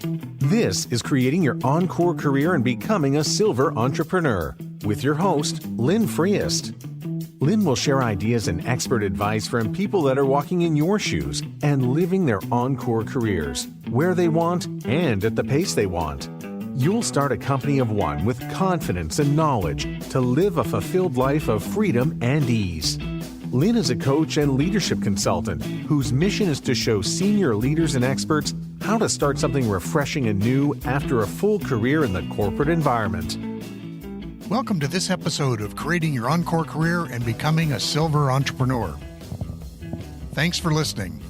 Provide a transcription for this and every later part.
This is Creating Your Encore Career and Becoming a Silver Entrepreneur with your host, Lynn Freest. Lynn will share ideas and expert advice from people that are walking in your shoes and living their encore careers, where they want and at the pace they want. You'll start a company of one with confidence and knowledge to live a fulfilled life of freedom and ease. Lynn is a coach and leadership consultant whose mission is to show senior leaders and experts how to start something refreshing and new after a full career in the corporate environment. Welcome to this episode of Creating Your Encore Career and Becoming a Silver Entrepreneur. Thanks for listening.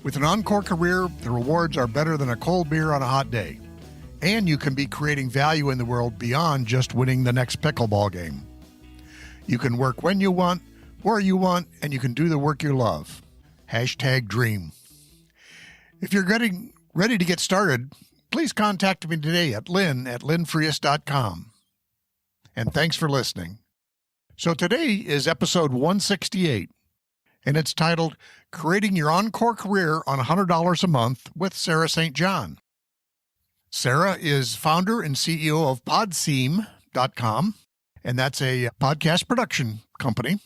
With an encore career, the rewards are better than a cold beer on a hot day. And you can be creating value in the world beyond just winning the next pickleball game. You can work when you want, where you want, and you can do the work you love. #dream. If you're getting ready to get started, please contact me today at lynn@lynnfreest.com. And thanks for listening. So today is episode 168, and it's titled Creating Your Encore Career on $100 a Month with Sarah St. John. Sarah is founder and CEO of podseam.com, and that's a podcast production company.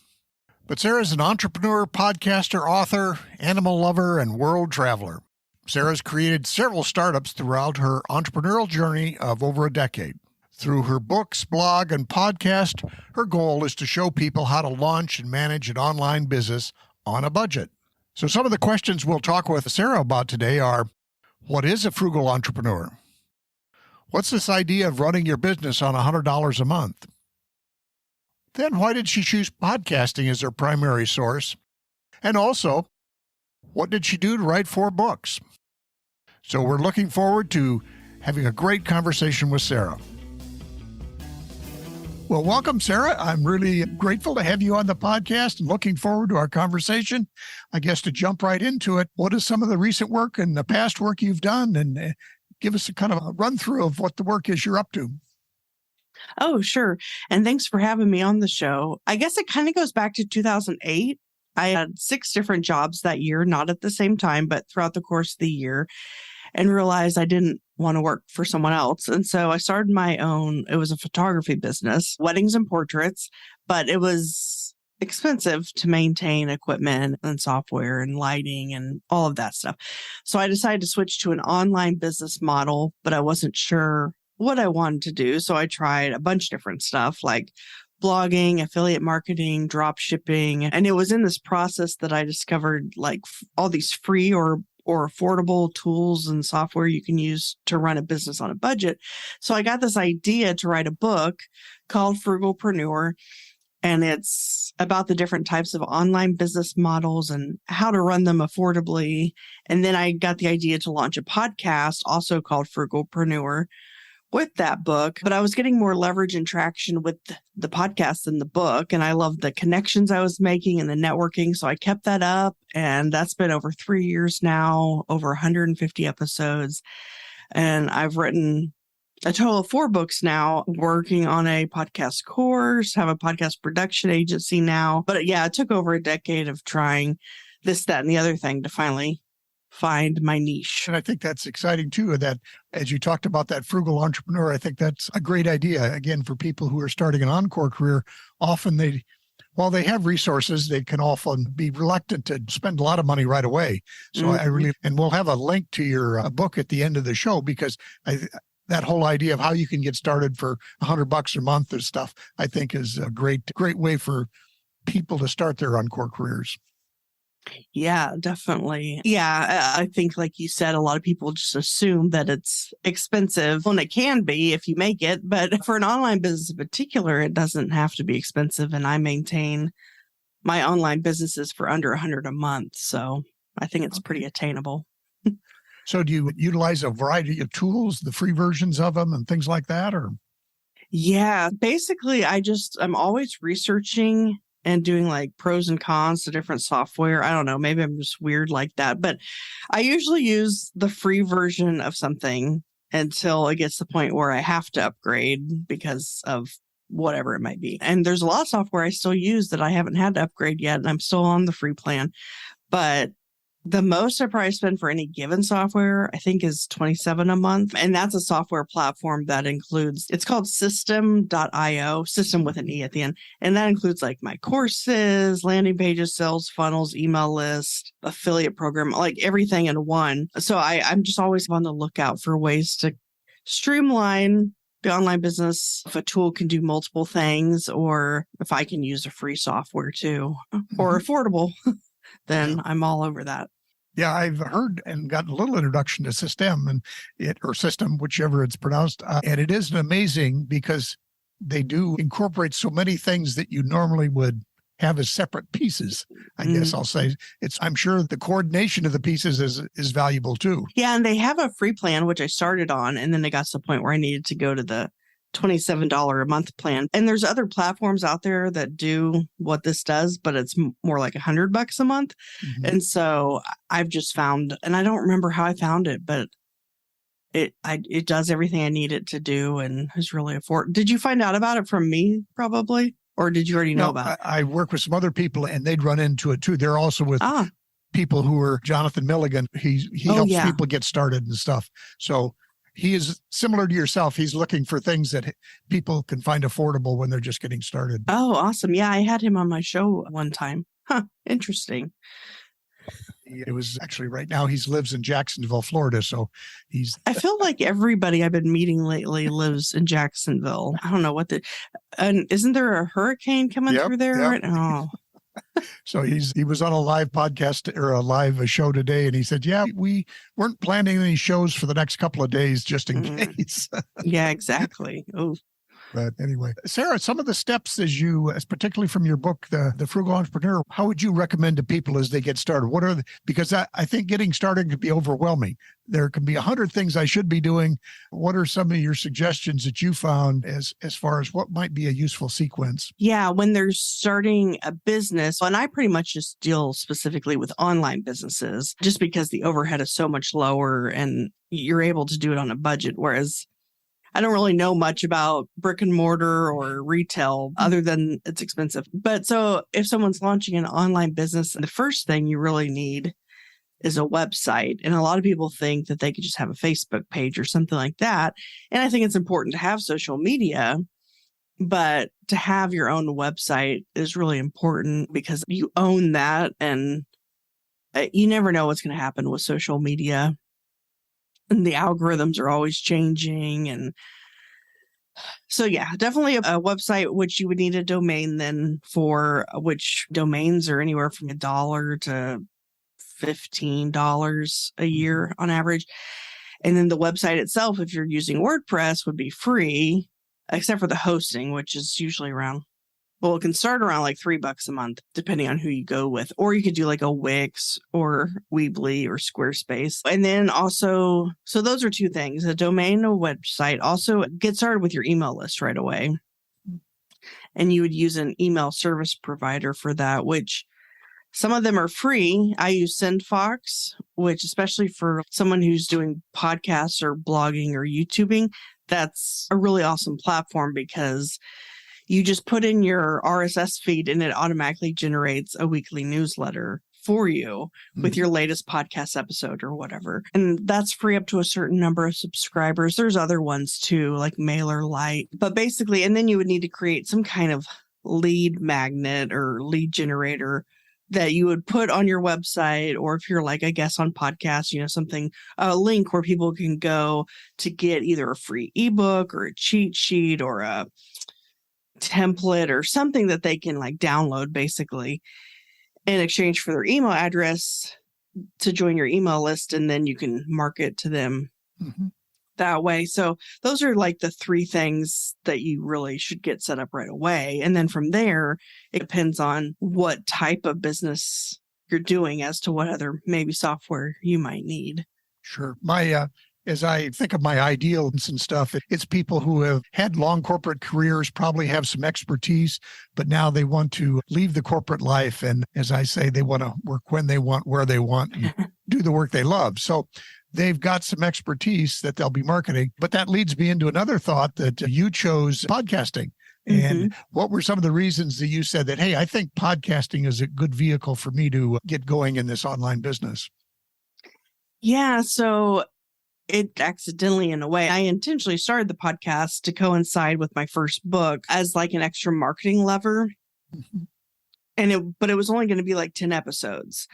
But Sarah's an entrepreneur, podcaster, author, animal lover, and world traveler. Sarah's created several startups throughout her entrepreneurial journey of over a decade. Through her books, blog, and podcast, her goal is to show people how to launch and manage an online business on a budget. So some of the questions we'll talk with Sarah about today are, what is a frugal entrepreneur? What's this idea of running your business on $100 a month? Then why did she choose podcasting as her primary source? And also, what did she do to write 4 books? So we're looking forward to having a great conversation with Sarah. Well, welcome, Sarah. I'm really grateful to have you on the podcast and looking forward to our conversation. I guess to jump right into it, what is some of the recent work and the past work you've done? And give us a kind of a run through of what the work is you're up to. Oh, sure. And thanks for having me on the show. I guess it kind of goes back to 2008. I had 6 different jobs that year, not at the same time, but throughout the course of the year, and realized I didn't want to work for someone else. And so I started my own. It was a photography business, weddings and portraits, but it was expensive to maintain equipment and software and lighting and all of that stuff. So I decided to switch to an online business model, but I wasn't sure what I wanted to do. So I tried a bunch of different stuff like blogging, affiliate marketing, drop shipping. And it was in this process that I discovered like all these free or affordable tools and software you can use to run a business on a budget. So I got this idea to write a book called Frugal Preneur. And it's about the different types of online business models and how to run them affordably. And then I got the idea to launch a podcast also called Frugal Preneur with that book, but I was getting more leverage and traction with the podcast than the book. And I loved the connections I was making and the networking. So I kept that up. And that's been over 3 years now, over 150 episodes. And I've written a total of 4 books now, working on a podcast course, have a podcast production agency now. But yeah, it took over a decade of trying this, that, and the other thing to finally find my niche. And I think that's exciting too, that as you talked about that frugal entrepreneur, I think that's a great idea. Again, for people who are starting an encore career, often while they have resources, they can often be reluctant to spend a lot of money right away. So and we'll have a link to your book at the end of the show, because that whole idea of how you can get started for $100 a month or stuff, I think is a great way for people to start their encore careers. Yeah, definitely. Yeah, I think like you said, a lot of people just assume that it's expensive, and it can be if you make it. But for an online business in particular, it doesn't have to be expensive. And I maintain my online businesses for under $100 a month. So I think it's pretty attainable. So do you utilize a variety of tools, the free versions of them and things like that? Or yeah, basically, I'm always researching and doing like pros and cons to different software. I don't know, maybe I'm just weird like that, but I usually use the free version of something until it gets to the point where I have to upgrade because of whatever it might be. And there's a lot of software I still use that I haven't had to upgrade yet, and I'm still on the free plan. But The most I probably spend for any given software, I think, is $27 a month. And that's a software platform that includes, it's called system.io, system with an E at the end. And that includes like my courses, landing pages, sales funnels, email list, affiliate program, like everything in one. So I'm just always on the lookout for ways to streamline the online business. If a tool can do multiple things, or if I can use a free software too, or affordable, then I'm all over that. Yeah, I've heard and gotten a little introduction to System or System, whichever it's pronounced. And it is amazing because they do incorporate so many things that you normally would have as separate pieces. I guess I'll say I'm sure the coordination of the pieces is valuable too. Yeah, and they have a free plan, which I started on, and then they got to the point where I needed to go to the $27 a month plan. And there's other platforms out there that do what this does, but it's more like $100 a month. Mm-hmm. And so I've just found, and I don't remember how I found it, but it does everything I need it to do and is really affordable. Did you find out about it from me probably? Or did you already know about it? I work with some other people and they'd run into it too. They're also with people who are Jonathan Milligan. He helps people get started and stuff. So he is similar to yourself. He's looking for things that people can find affordable when they're just getting started. Oh, awesome. Yeah, I had him on my show one time. Interesting. It was actually right now he lives in Jacksonville, Florida. So I feel like everybody I've been meeting lately lives in Jacksonville. I don't know and isn't there a hurricane coming through there? Yep. Oh. So he was on a live podcast or a live show today, and he said, "Yeah, we weren't planning any shows for the next couple of days just in case." Yeah, exactly. Oh. But anyway, Sarah, some of the steps as particularly from your book, the Frugal Entrepreneur, how would you recommend to people as they get started? Because I think getting started can be overwhelming. There can be 100 things I should be doing. What are some of your suggestions that you found as far as what might be a useful sequence? Yeah, when they're starting a business, and I pretty much just deal specifically with online businesses, just because the overhead is so much lower and you're able to do it on a budget, whereas I don't really know much about brick and mortar or retail other than it's expensive. But so if someone's launching an online business, the first thing you really need is a website. And a lot of people think that they could just have a Facebook page or something like that. And I think it's important to have social media, but to have your own website is really important because you own that and you never know what's going to happen with social media. And the algorithms are always changing. And so, yeah, definitely a website, which you would need a domain then for, which domains are anywhere from $1 to $15 a year on average. And then the website itself, if you're using WordPress, would be free, except for the hosting, which is usually it can start around like $3 a month, depending on who you go with. Or you could do like a Wix or Weebly or Squarespace. And then also, so those are two things, a domain, a website. Also get started with your email list right away. And you would use an email service provider for that, which some of them are free. I use SendFox, which especially for someone who's doing podcasts or blogging or YouTubing, that's a really awesome platform because you just put in your RSS feed and it automatically generates a weekly newsletter for you with your latest podcast episode or whatever. And that's free up to a certain number of subscribers. There's other ones too, like MailerLite. But basically, and then you would need to create some kind of lead magnet or lead generator that you would put on your website, or if you're like a guest on podcasts, something, a link where people can go to get either a free ebook or a cheat sheet or a template or something that they can like download basically in exchange for their email address to join your email list. And then you can market to them that way. So those are like the three things that you really should get set up right away. And then from there, it depends on what type of business you're doing as to what other maybe software you might need. Sure. As I think of my ideals and stuff, it's people who have had long corporate careers, probably have some expertise, but now they want to leave the corporate life. And as I say, they want to work when they want, where they want, and do the work they love. So they've got some expertise that they'll be marketing. But that leads me into another thought that you chose podcasting. And what were some of the reasons that you said that, hey, I think podcasting is a good vehicle for me to get going in this online business? Yeah. So it accidentally, in a way, I intentionally started the podcast to coincide with my first book as like an extra marketing lever. But it was only going to be like 10 episodes.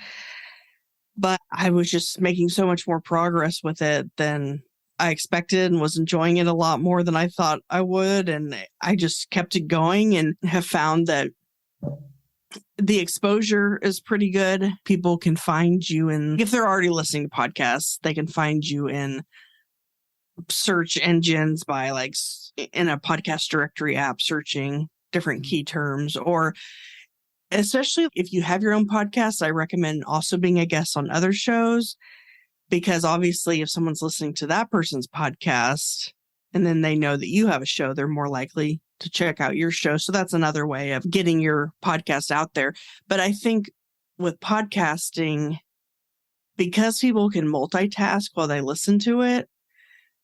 But I was just making so much more progress with it than I expected and was enjoying it a lot more than I thought I would. And I just kept it going and have found that the exposure is pretty good. People can find you if they're already listening to podcasts, they can find you in search engines by like in a podcast directory app, searching different key terms, or especially if you have your own podcast, I recommend also being a guest on other shows. Because obviously, if someone's listening to that person's podcast and then they know that you have a show, they're more likely to check out your show. So that's another way of getting your podcast out there. But I think with podcasting, because people can multitask while they listen to it,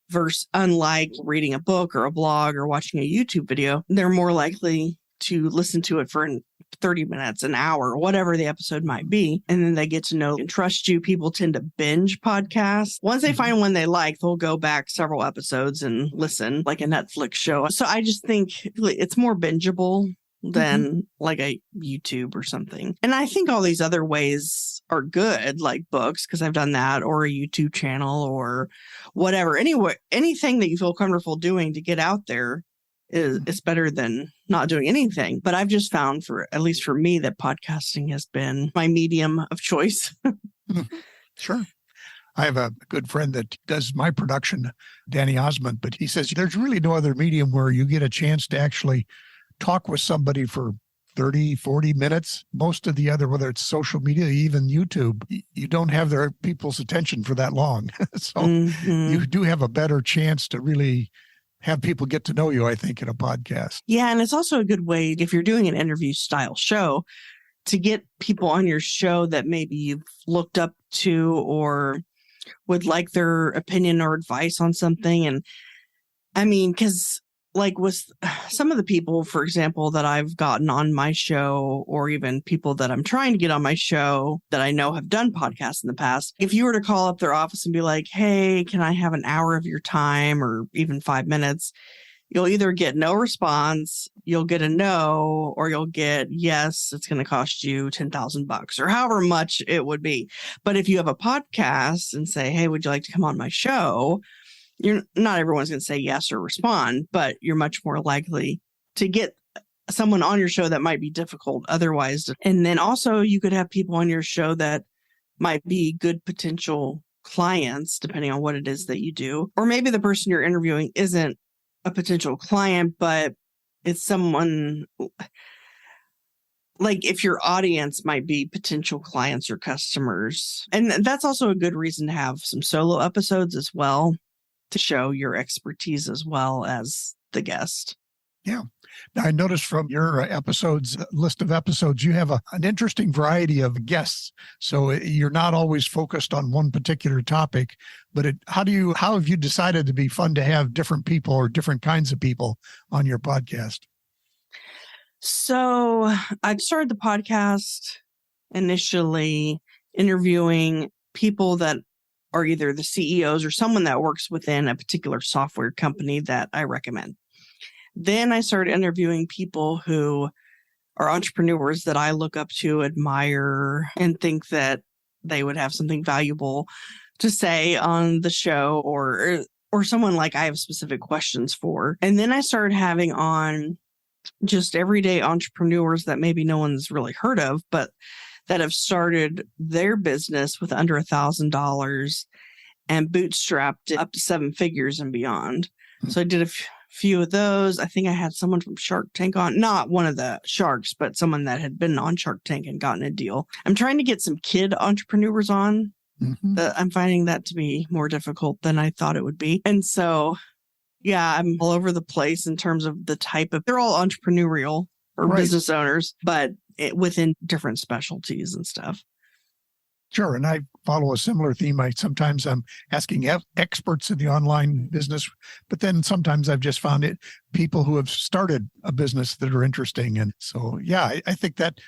versus unlike reading a book or a blog or watching a YouTube video, they're more likely to listen to it for 30 minutes, an hour, whatever the episode might be. And then they get to know and trust you. People tend to binge podcasts. Once they find one they like, they'll go back several episodes and listen like a Netflix show. So I just think it's more bingeable than like a YouTube or something. And I think all these other ways are good, like books, because I've done that, or a YouTube channel or whatever. Anyway, anything that you feel comfortable doing to get out there is better than not doing anything. But I've just found, at least for me, that podcasting has been my medium of choice. Sure. I have a good friend that does my production, Danny Osmond, but he says there's really no other medium where you get a chance to actually talk with somebody for 30, 40 minutes. Most of the other, whether it's social media, even YouTube, you don't have their people's attention for that long. So you do have a better chance to really have people get to know you, I think, in a podcast. Yeah. And it's also a good way, if you're doing an interview style show, to get people on your show that maybe you've looked up to or would like their opinion or advice on something. And I mean, because like with some of the people, for example, that I've gotten on my show, or even people that I'm trying to get on my show that I know have done podcasts in the past, if you were to call up their office and be like, hey, can I have an hour of your time or even 5 minutes? You'll either get no response, you'll get a no, or you'll get, yes, it's going to cost you $10,000 or however much it would be. But if you have a podcast and say, hey, would you like to come on my show? Not everyone's going to say yes or respond, but you're much more likely to get someone on your show that might be difficult otherwise. And then also you could have people on your show that might be good potential clients, depending on what it is that you do. Or maybe the person you're interviewing isn't a potential client, but it's someone like if your audience might be potential clients or customers. And that's also a good reason to have some solo episodes as well, to show your expertise as well as the guest. Yeah. Now, I noticed from your list of episodes, you have an interesting variety of guests. So you're not always focused on one particular topic, but how have you decided to be fun to have different people or different kinds of people on your podcast? So I started the podcast initially interviewing people that are either the CEOs or someone that works within a particular software company that I recommend. Then I started interviewing people who are entrepreneurs that I look up to, admire, and think that they would have something valuable to say on the show, or someone like I have specific questions for. And then I started having on just everyday entrepreneurs that maybe no one's really heard of, but that have started their business with under $1,000 and bootstrapped it up to 7 figures and beyond. So I did a few of those. I think I had someone from Shark Tank on, not one of the sharks, but someone that had been on Shark Tank and gotten a deal. I'm trying to get some kid entrepreneurs on. I'm finding that to be more difficult than I thought it would be. And so, yeah, I'm all over the place in terms of the type of, they're all entrepreneurial or business owners, but within different specialties and stuff. Sure. And I follow a similar theme. Sometimes I'm asking experts in the online business, but then sometimes I've just found it people who have started a business that are interesting. And so, yeah, I think that,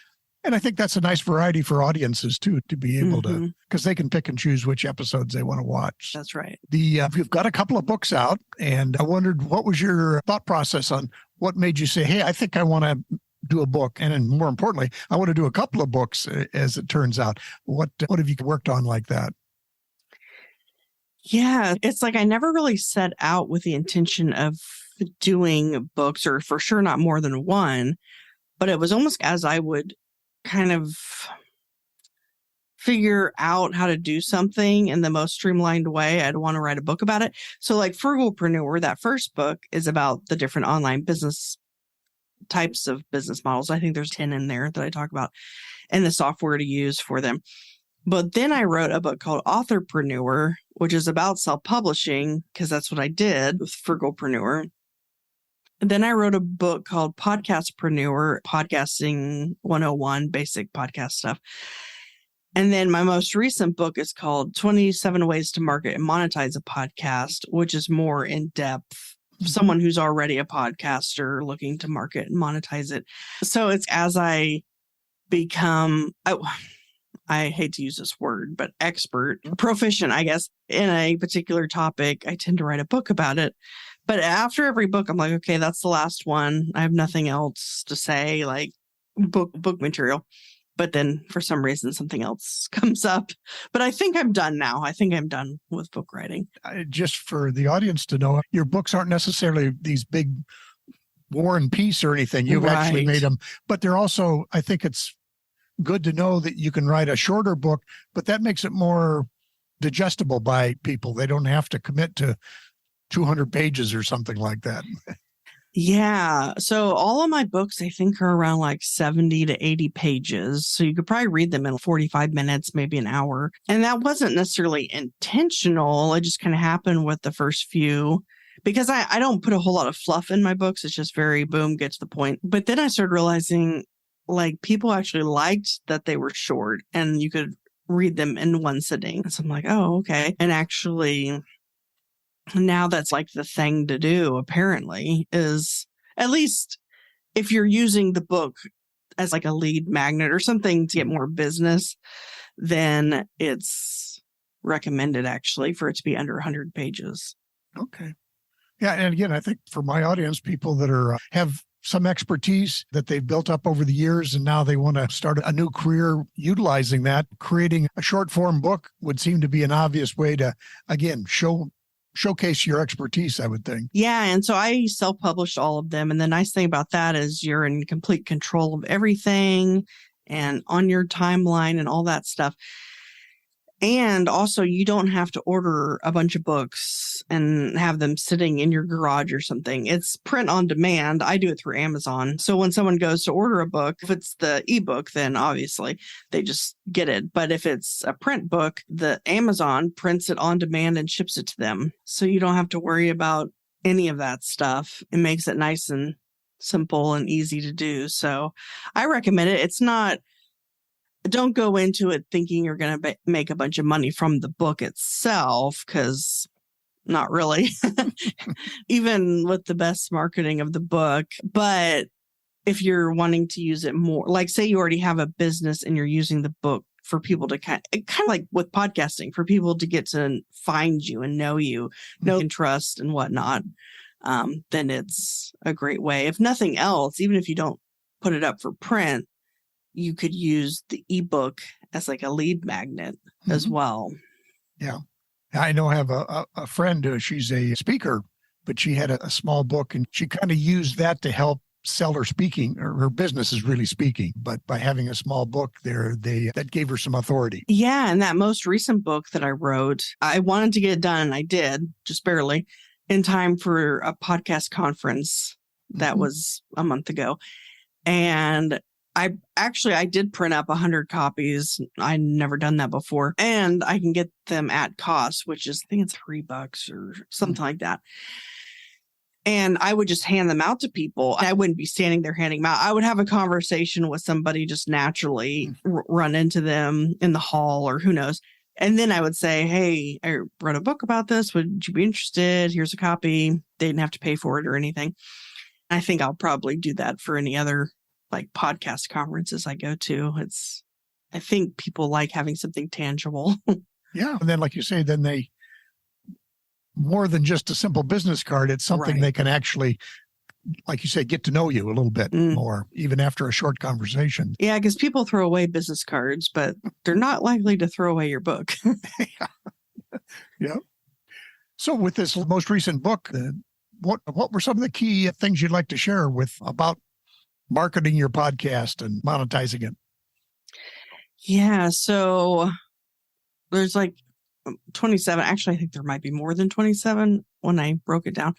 and I think that's a nice variety for audiences too, to be able to, because they can pick and choose which episodes they want to watch. That's right. You've got a couple of books out, and I wondered what was your thought process on what made you say, hey, I think I want to do a book. And then more importantly, I want to do a couple of books, as it turns out. What have you worked on like that? Yeah, it's like I never really set out with the intention of doing books, or for sure not more than one, but it was almost as I would kind of figure out how to do something in the most streamlined way, I'd want to write a book about it. So like Frugal Preneur, that first book is about the different online business types of business models. I think there's 10 in there that I talk about and the software to use for them. But then I wrote a book called Authorpreneur, which is about self-publishing, because that's what I did with Frugalpreneur. And then I wrote a book called Podcastpreneur, Podcasting 101, basic podcast stuff. And then my most recent book is called 27 Ways to Market and Monetize a Podcast, which is more in depth. Someone who's already a podcaster looking to market and monetize it. So it's as I become, I hate to use this word, but expert, proficient, I guess, in a particular topic, I tend to write a book about it. But after every book, I'm like, okay, that's the last one. I have nothing else to say, like book material. But then for some reason, something else comes up. But I think I'm done now. I think I'm done with book writing. Just for the audience to know, your books aren't necessarily these big War and Peace or anything. You've actually made them. But they're also, I think it's good to know that you can write a shorter book, but that makes it more digestible by people. They don't have to commit to 200 pages or something like that. Yeah. So all of my books, I think, are around like 70 to 80 pages. So you could probably read them in 45 minutes, maybe an hour. And that wasn't necessarily intentional. It just kind of happened with the first few, because I don't put a whole lot of fluff in my books. It's just very boom, get to the point. But then I started realizing like people actually liked that they were short and you could read them in one sitting. So I'm like, oh, okay. And actually, now that's like the thing to do, apparently, is at least if you're using the book as like a lead magnet or something to get more business, then it's recommended actually for it to be under 100 pages. Okay. Yeah. And again, I think for my audience, people that are have some expertise that they've built up over the years, and now they want to start a new career utilizing that, creating a short form book would seem to be an obvious way to, again, showcase your expertise, I would think. Yeah. And so I self-published all of them. And the nice thing about that is you're in complete control of everything and on your timeline and all that stuff. And also, you don't have to order a bunch of books and have them sitting in your garage or something. It's print on demand. I do it through Amazon. So when someone goes to order a book, if it's the ebook, then obviously they just get it. But if it's a print book, the Amazon prints it on demand and ships it to them. So you don't have to worry about any of that stuff. It makes it nice and simple and easy to do. So I recommend it. It's not... Don't go into it thinking you're going to make a bunch of money from the book itself, because not really, even with the best marketing of the book. But if you're wanting to use it more, like say you already have a business and you're using the book for people to kind of like with podcasting, for people to get to find you and know you, know and trust and whatnot, then it's a great way. If nothing else, even if you don't put it up for print, you could use the ebook as like a lead magnet as well. Yeah. I know I have a friend, she's a speaker, but she had a small book and she kind of used that to help sell her speaking, or her business is really speaking. But by having a small book there, that gave her some authority. Yeah. And that most recent book that I wrote, I wanted to get it done and I did, just barely, in time for a podcast conference that was a month ago. And I did print up 100 copies. I'd never done that before. And I can get them at cost, which is, I think it's $3 or something like that. And I would just hand them out to people. I wouldn't be standing there handing them out. I would have a conversation with somebody, just naturally run into them in the hall or who knows. And then I would say, hey, I wrote a book about this. Would you be interested? Here's a copy. They didn't have to pay for it or anything. I think I'll probably do that for any other like podcast conferences I go to. I think people like having something tangible. Yeah. And then, like you say, then they, more than just a simple business card, it's something Right. they can actually, like you say, get to know you a little bit more, even after a short conversation. Yeah, because people throw away business cards, but they're not likely to throw away your book. Yeah. So with this most recent book, what were some of the key things you'd like to share about marketing your podcast and monetizing it? Yeah, so there's like 27. Actually, I think there might be more than 27 when I broke it down,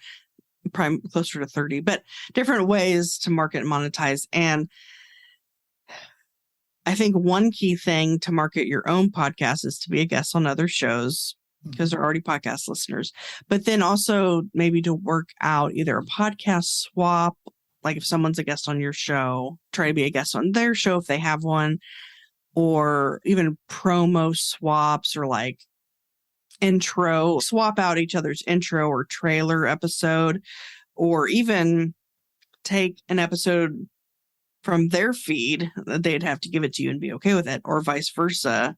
probably closer to 30, but different ways to market and monetize. And I think one key thing to market your own podcast is to be a guest on other shows because they're already podcast listeners, but then also maybe to work out either a podcast swap, like if someone's a guest on your show, try to be a guest on their show if they have one, or even promo swaps or like swap out each other's intro or trailer episode, or even take an episode from their feed. They'd have to give it to you and be okay with it, or vice versa,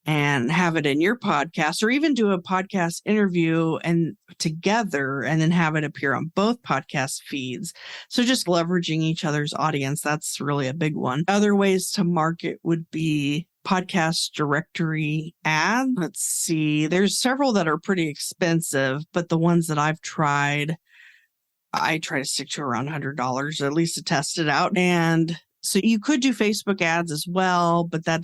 and have it in your podcast, or even do a podcast interview and together and then have it appear on both podcast feeds. So just leveraging each other's audience. That's really a big one. Other ways to market would be podcast directory ads. Let's see. There's several that are pretty expensive, but the ones that I've tried, I try to stick to around $100 at least to test it out. And so you could do Facebook ads as well, but it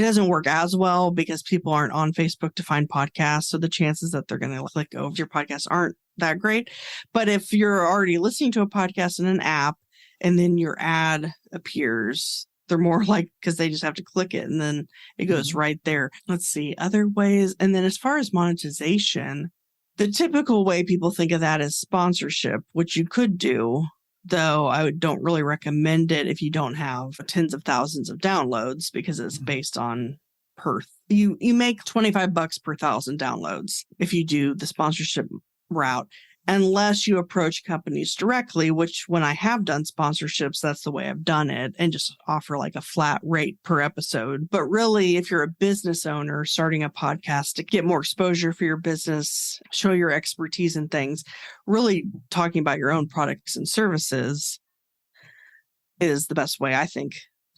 doesn't work as well because people aren't on Facebook to find podcasts. So the chances that they're going to click over your podcast aren't that great. But if you're already listening to a podcast in an app and then your ad appears, they're more like, because they just have to click it and then it goes right there. Let's see other ways. And then as far as monetization, the typical way people think of that is sponsorship, which you could do, though I don't really recommend it if you don't have tens of thousands of downloads because it's based on you make $25 per 1,000 downloads if you do the sponsorship route, unless you approach companies directly, which when I have done sponsorships, that's the way I've done it, and just offer like a flat rate per episode. But really, if you're a business owner starting a podcast to get more exposure for your business, show your expertise in things, really talking about your own products and services is the best way, I think,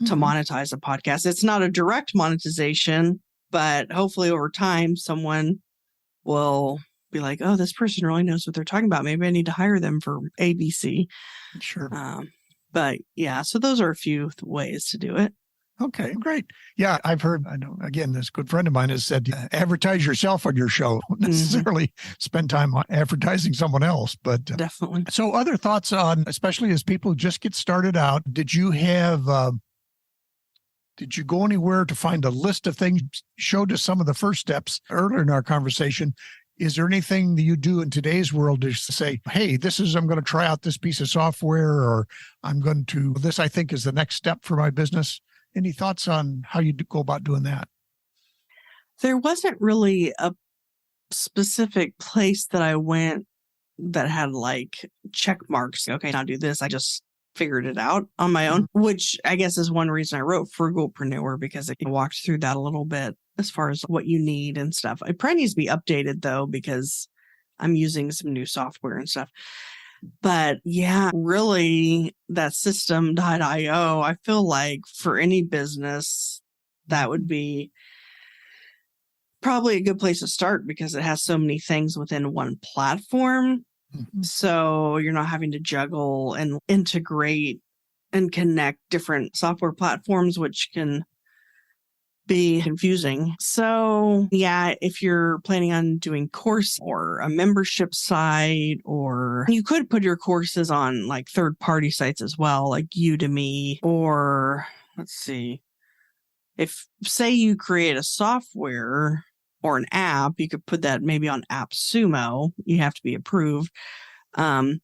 to monetize a podcast. It's not a direct monetization, but hopefully over time, someone will be like, oh, this person really knows what they're talking about. Maybe I need to hire them for ABC. Sure. But yeah, so those are a few ways to do it. Okay, great. Yeah, I know, again, this good friend of mine has said, advertise yourself on your show, don't necessarily spend time on advertising someone else, but definitely. So other thoughts on, especially as people just get started out, did you go anywhere to find a list of things, showed us some of the first steps earlier in our conversation? Is there anything that you do in today's world to say, hey, I'm going to try out this piece of software, or this I think is the next step for my business? Any thoughts on how you go about doing that? There wasn't really a specific place that I went that had like check marks. Okay, now do this. I just figured it out on my own, which I guess is one reason I wrote Frugal Preneur, because it walked through that a little bit as far as what you need and stuff. It probably needs to be updated though, because I'm using some new software and stuff. But yeah, really that system.io, I feel like for any business, that would be probably a good place to start because it has so many things within one platform. So you're not having to juggle and integrate and connect different software platforms, which can be confusing. So yeah, if you're planning on doing course or a membership site, or you could put your courses on like third-party sites as well, like Udemy, or let's see, if say you create a software or an app, you could put that maybe on AppSumo. You have to be approved. But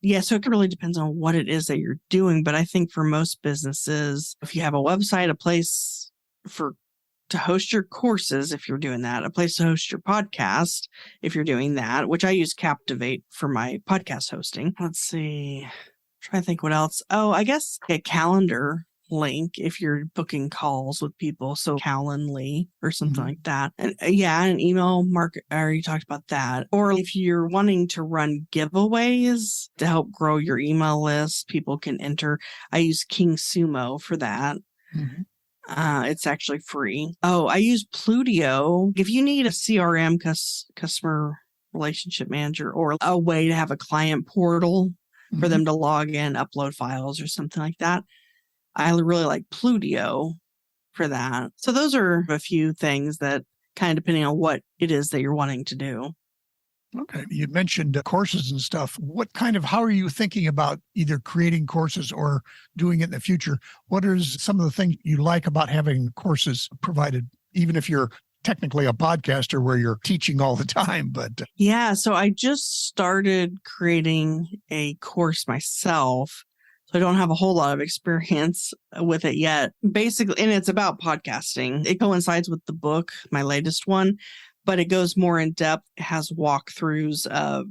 yeah, so it really depends on what it is that you're doing. But I think for most businesses, if you have a website, a place to host your courses, if you're doing that, a place to host your podcast, if you're doing that, which I use Captivate for my podcast hosting. Let's see. Try to think what else. Oh, I guess a calendar link if you're booking calls with people. So Calendly or something like that. And an email market. I already talked about that. Or if you're wanting to run giveaways to help grow your email list, people can enter. I use King Sumo for that. It's actually free. Oh, I use Plutio. If you need a CRM, customer relationship manager, or a way to have a client portal for them to log in, upload files or something like that, I really like Plutio for that. So those are a few things that kind of depending on what it is that you're wanting to do. Okay. You mentioned courses and stuff. How are you thinking about either creating courses or doing it in the future? What are some of the things you like about having courses provided, even if you're technically a podcaster where you're teaching all the time? But yeah, so I just started creating a course myself. So I don't have a whole lot of experience with it yet. Basically, and it's about podcasting. It coincides with the book, my latest one, but it goes more in depth. It has walkthroughs of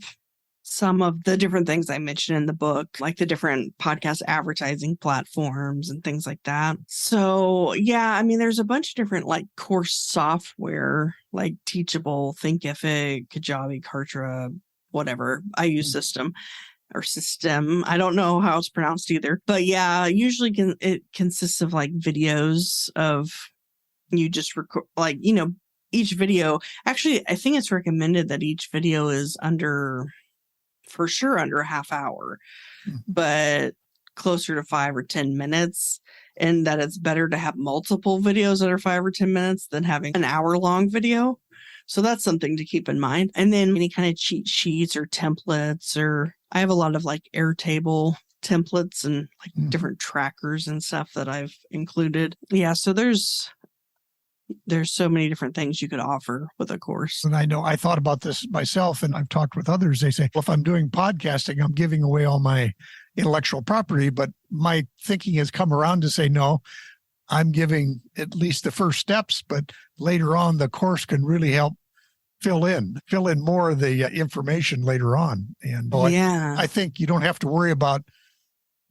some of the different things I mentioned in the book, like the different podcast advertising platforms and things like that. So yeah, I mean, there's a bunch of different like course software, like Teachable, Thinkific, Kajabi, Kartra, whatever. I use System. I don't know how it's pronounced either. But yeah, usually it consists of like videos of you just record, like, each video. Actually, I think it's recommended that each video is for sure under a half hour, but closer to 5 or 10 minutes. And that it's better to have multiple videos that are 5 or 10 minutes than having an hour-long video. So that's something to keep in mind. And then any kind of cheat sheets or templates, or I have a lot of like Airtable templates and like different trackers and stuff that I've included. Yeah. So there's so many different things you could offer with a course. And I know I thought about this myself, and I've talked with others. They say, well, if I'm doing podcasting, I'm giving away all my intellectual property. But my thinking has come around to say, no, I'm giving at least the first steps, but later on, the course can really help fill in more of the information later on. And I think you don't have to worry about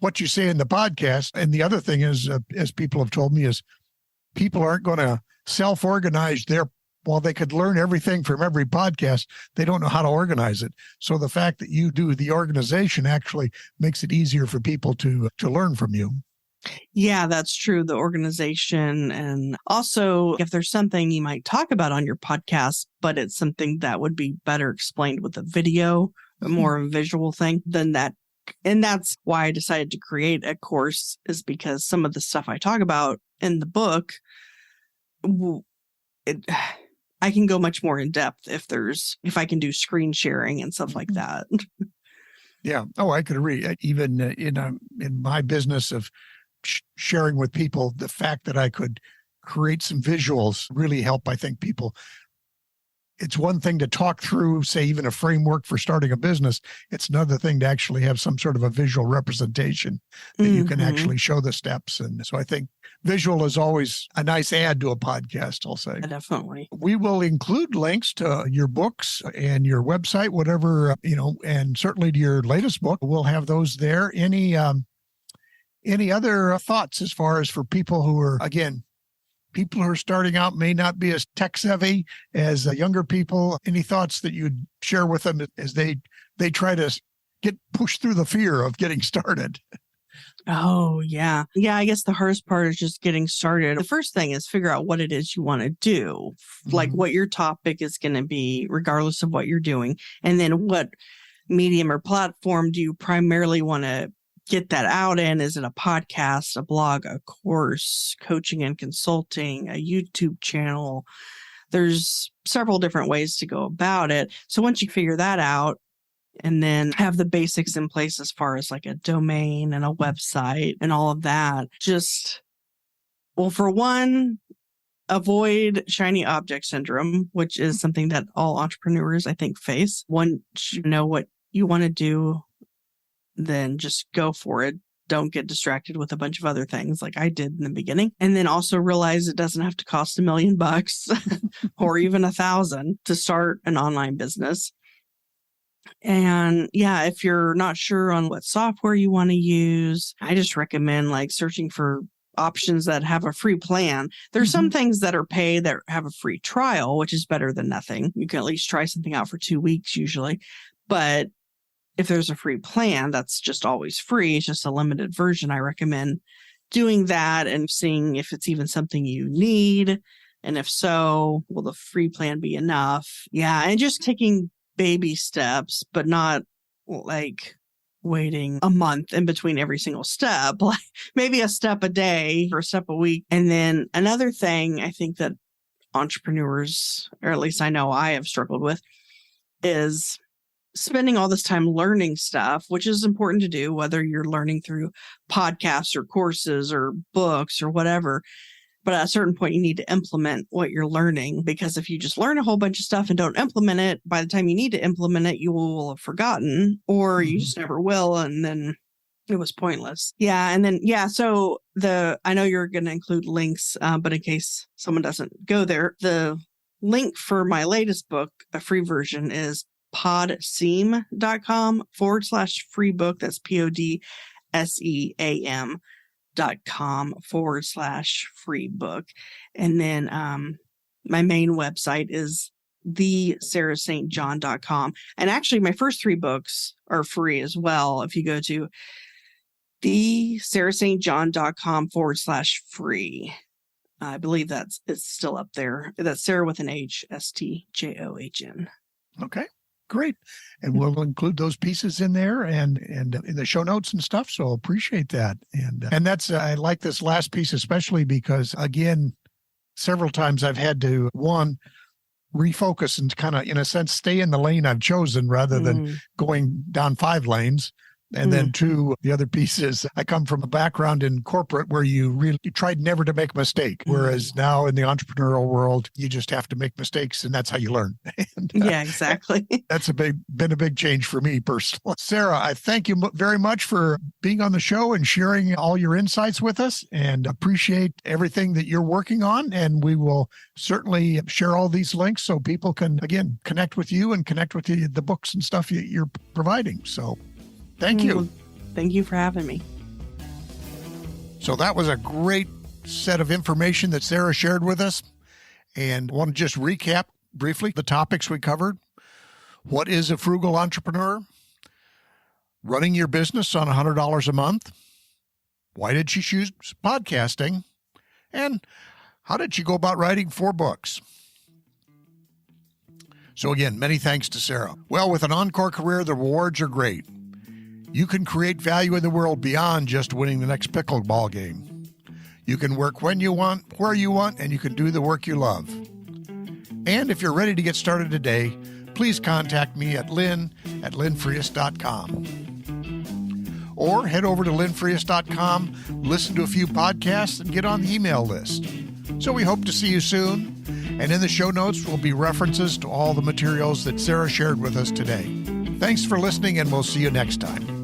what you say in the podcast. And the other thing is, as people have told me, is people aren't going to self-organize while they could learn everything from every podcast, they don't know how to organize it. So the fact that you do the organization actually makes it easier for people to learn from you. Yeah, that's true. The organization. And also, if there's something you might talk about on your podcast, but it's something that would be better explained with a video, a more visual thing, then that. And that's why I decided to create a course, is because some of the stuff I talk about in the book, I can go much more in depth if I can do screen sharing and stuff like that. Yeah. Oh, I could agree. Even in my business of sharing with people, the fact that I could create some visuals really help, I think, people. It's one thing to talk through, say, even a framework for starting a business. It's another thing to actually have some sort of a visual representation that you can actually show the steps. And so I think visual is always a nice add to a podcast, I'll say. Definitely. We will include links to your books and your website, whatever, and certainly to your latest book. We'll have those there. Any other thoughts as far as for people who are, again, people who are starting out may not be as tech savvy as younger people? Any thoughts that you'd share with them as they try to get pushed through the fear of getting started? Oh, yeah. Yeah, I guess the hardest part is just getting started. The first thing is figure out what it is you want to do, like what your topic is going to be, regardless of what you're doing. And then what medium or platform do you primarily want to get that out in? Is it a podcast, a blog, a course, coaching and consulting, a YouTube channel? There's several different ways to go about it. So once you figure that out and then have the basics in place as far as like a domain and a website and all of that, for one, avoid shiny object syndrome, which is something that all entrepreneurs, I think, face. Once you know what you want to do, then just go for it. Don't get distracted with a bunch of other things like I did in the beginning. And then also realize it doesn't have to cost $1 million or even 1,000 to start an online business. And yeah, if you're not sure on what software you want to use, I just recommend like searching for options that have a free plan. There's some things that are paid that have a free trial, which is better than nothing. You can at least try something out for 2 weeks usually. But if there's a free plan, that's just always free. It's just a limited version. I recommend doing that and seeing if it's even something you need. And if so, will the free plan be enough? Yeah. And just taking baby steps, but not like waiting a month in between every single step, like maybe a step a day or a step a week. And then another thing I think that entrepreneurs, or at least I know I have struggled with, is spending all this time learning stuff, which is important to do, whether you're learning through podcasts or courses or books or whatever. But at a certain point, you need to implement what you're learning, because if you just learn a whole bunch of stuff and don't implement it, by the time you need to implement it, you will have forgotten, or you just never will. And then it was pointless. Yeah. And then, so I know you're going to include links, but in case someone doesn't go there, the link for my latest book, a free version, is podseam.com/free book. That's podseam.com/free book. And then my main website is thesarahstjohn.com. And actually my first 3 books are free as well. If you go to thesarahstjohn.com/free. I believe it's still up there. That's Sarah with an H, STJOHN. Okay. Great. And we'll include those pieces in there and in the show notes and stuff. So appreciate that. And that's, I like this last piece, especially because, again, several times I've had to, one, refocus and kind of, in a sense, stay in the lane I've chosen rather than going down 5 lanes. And then 2, the other piece is I come from a background in corporate where you tried never to make a mistake. Whereas now in the entrepreneurial world, you just have to make mistakes and that's how you learn. And, yeah, exactly. That's been a big change for me personally. Sarah, I thank you very much for being on the show and sharing all your insights with us, and appreciate everything that you're working on. And we will certainly share all these links so people can, again, connect with you and connect with the books and stuff you're providing. So thank you. Thank you for having me. So that was a great set of information that Sarah shared with us. And I want to just recap briefly the topics we covered. What is a frugal entrepreneur? Running your business on $100 a month. Why did she choose podcasting? And how did she go about writing 4 books? So again, many thanks to Sarah. Well, with an Encore career, the rewards are great. You can create value in the world beyond just winning the next pickleball game. You can work when you want, where you want, and you can do the work you love. And if you're ready to get started today, please contact me at lynn@lynnfrias.com. Or head over to lynnfrias.com, listen to a few podcasts, and get on the email list. So we hope to see you soon. And in the show notes will be references to all the materials that Sarah shared with us today. Thanks for listening, and we'll see you next time.